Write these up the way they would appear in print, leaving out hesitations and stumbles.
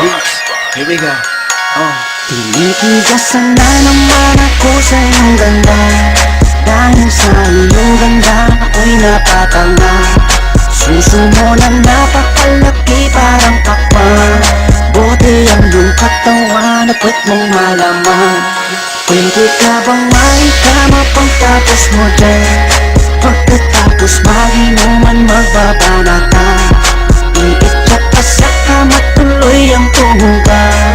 Beats, here we go. Tinitigasan na naman ako sa iyong ganda. Dahil sa iyong ganda ako'y napatanga. Suso mo na napakalaki parang pakwan. Buti ang iyong katawan at puwet mong malaman. Pwede ka bang maikama pagtapos mo dyan? Pagkatapos maginuman magbabanatan. Iitsak ka sa kama tuloy ang tumugan.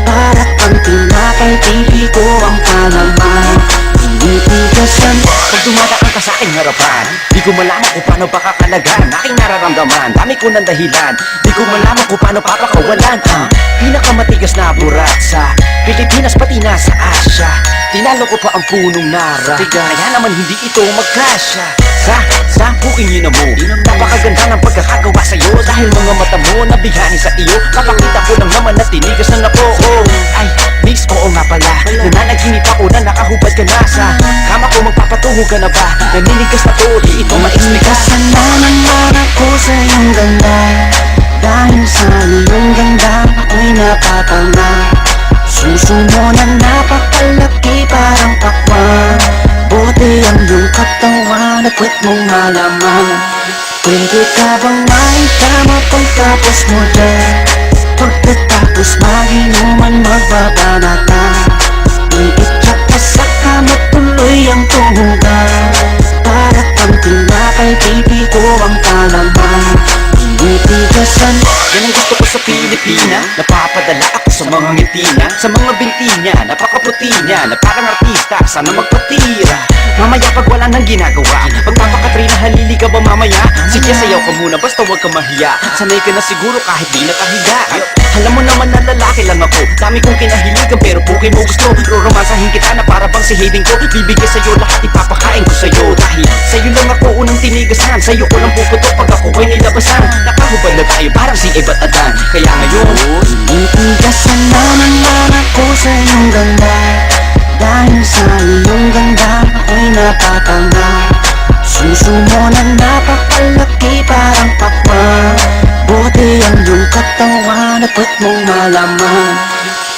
Para kang tinapay, pipi ko ang palaman. Tinitigasan Pag dumadaan ka sa aking harapan, di ko malaman kung paano pakakalagan aking nararamdaman. Dami ko ng dahilan, di ko malaman kung paano papakawalan ang pinakamatigas na burat sa Pilipinas pati na sa Asya. Tinalo ko pa ang punong nara, kaya naman hindi ito magkasya. Sa buking yun mo, napakaganda ng pagkakagawa sa'yo. Dahil mga mata mo nabihani sa iyo, kapakita ko lang naman na tinigas na ako. Ay, mix, oo nga pala, nananaginip ako na nakahubad ka na sa kama ko. Magpapatungo ka na ba? Naninigas na to, di ito ma-explica. Tinitigasan na naman ako sa iyong ganda. Dahil sa iyong ganda ako'y napatanga. Suso mo na napakalaki parang pakwan. Buti ang iyong katawan at puwet mong malaman. Pwede ka bang maikama pagtapos mo dyan? Pagkatapos maginuman magbabanatan. Iitsak ka sa kama tuloy ang tumugan. Para kang tinapay, pipi ko ang palaman. Tinitigasan Yan ang gusto ko sa Pilipina. Napapadala ako sa mga ngiti niya, sa mga binti niya, napakaputi niya, na parang artista, sana magpatira. Mamaya pag wala nang ginagawa, pagpapakatrina, halili ka ba mamaya? Sige, sayaw ka muna, basta huwag ka mahiya. Sanay ka na siguro kahit di nakahiga. Alam mo naman na lalaki lang ako, dami kong kinahiligan pero puki mo gusto. Roromansahin kita na para bang si Hayden ko. Bibigay sa'yo lahat, ipapakain ko sa'yo. Dahil sa'yo lang ako unang tinigasan, sa'yo ko lang puputok pag ako ay nilabasan. Nakahubad na tayo parang si Eva at Adan. Kaya ngayon, tinitigasan na naman ako sa iyong ganda. Dahil sa iyong ganda ako'y napatanga. Suso mo na napakalaki parang pakwan. Buti ang iyong katawan at puwet mong malaman.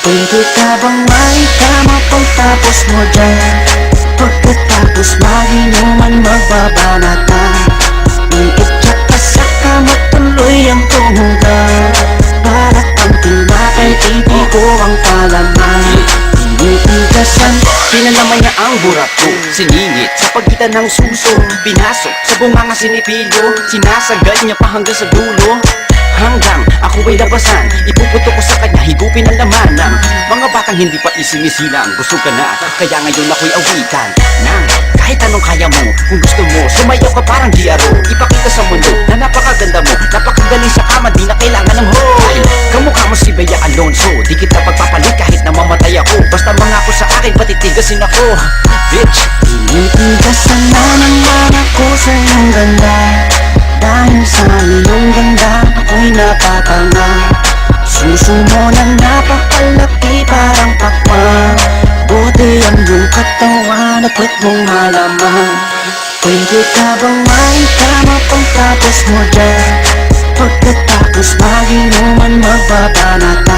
Pwede ka bang maikama pagtapos mo dyan? Pagkatapos maginuman magbabanatan. Iitsak ka sa kama tuloy ang tumugan. Para kang tinapay, pipi ko ang palaman. Tinitigasan pinalaman niya ang burat ko, siningit sa pagitan ng suso. Pinasok sa bunganga sinipilyo, sinasagal niya pa hanggang sa dulo. Hanggang ako ay labasan, ipuputo ko sa kanya, higupin ang laman ng mga batang hindi pa isinisilang. Gusto ka na, kaya ngayon ako'y awitan ng kahit anong kaya mo. Kung gusto mo, sumayaw ka parang GRO. Ipakita sa mundo na napakaganda mo, napakagaling sa kama, di na kailangan ng hoe. Kamukha mo si Bea Alonso, di kita pagpapalit kahit na mamatay ako. Basta mangako sa akin, patitigasin ako, bitch. tinitigasan na naman ako sa iyong ganda. Dahil sa iyong ganda ako'y napatanga. Suso mo na napakalaki parang pakwan. Buti ang iyong katawan at puwet mong malaman. Pwede ka bang maikama pagtapos mo dyan? Pagkatapos maginuman magbabanatan.